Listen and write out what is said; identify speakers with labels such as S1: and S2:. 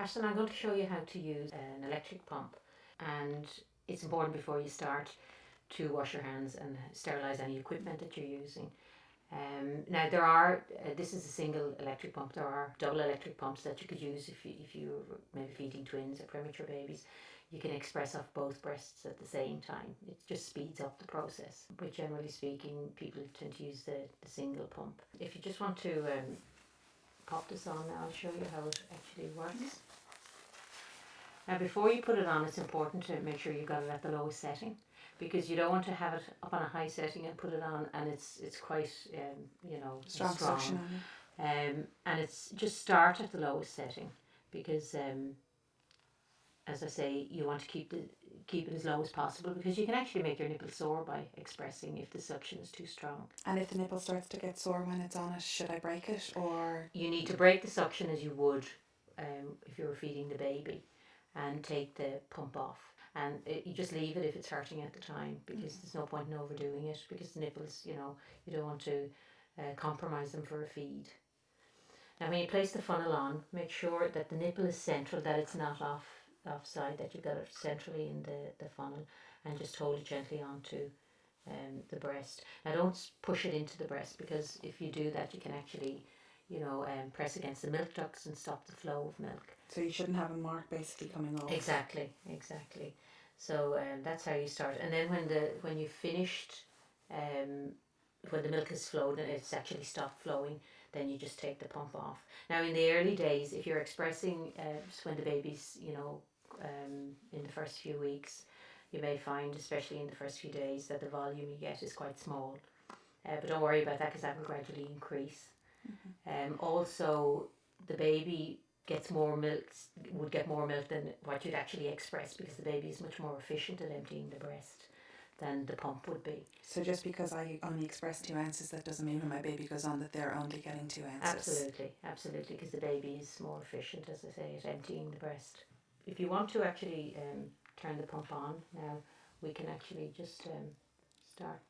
S1: Ashton, I'm going to show you how to use an electric pump, and it's important before you start to wash your hands and sterilise any equipment that you're using. Now there are, this is a single electric pump. There are double electric pumps that you could use if you're maybe feeding twins or premature babies. You can express off both breasts at the same time. It just speeds up the process. But generally speaking, people tend to use the single pump. If you just want to pop this on now, I'll show you how it actually works. Now before you put it on, it's important to make sure you've got it at the lowest setting, because you don't want to have it up on a high setting and put it on and it's quite
S2: strong suction on it.
S1: And it's just start at the lowest setting, because as I say, you want to keep it as low as possible, because you can actually make your nipple sore by expressing if the suction is too strong.
S2: And if the nipple starts to get sore when it's on it, should I break it, or?
S1: You need to break the suction as you would if you were feeding the baby, and take the pump off. And you just leave it if it's hurting at the time, because there's no point in overdoing it, because the nipples, you don't want to compromise them for a feed. Now when you place the funnel on, make sure that the nipple is central, that it's not offside, that you've got it centrally in the funnel, and just hold it gently onto the breast. Now don't push it into the breast, because if you do that you can actually press against the milk ducts and stop the flow of milk.
S2: So you shouldn't have a mark basically coming off.
S1: Exactly. So that's how you start. And then when you've finished, when the milk has flowed and it's actually stopped flowing, then you just take the pump off. Now in the early days, if you're expressing when the baby's in the first few weeks, you may find, especially in the first few days, that the volume you get is quite small. But don't worry about that, because that will gradually increase. Also, the baby would get more milk than what you'd actually express, because the baby is much more efficient at emptying the breast than the pump would be.
S2: So just because I only express 2 ounces, that doesn't mean when my baby goes on that they're only getting 2 ounces?
S1: Absolutely, because the baby is more efficient, as I say, at emptying the breast. If you want to actually turn the pump on now, we can actually just start.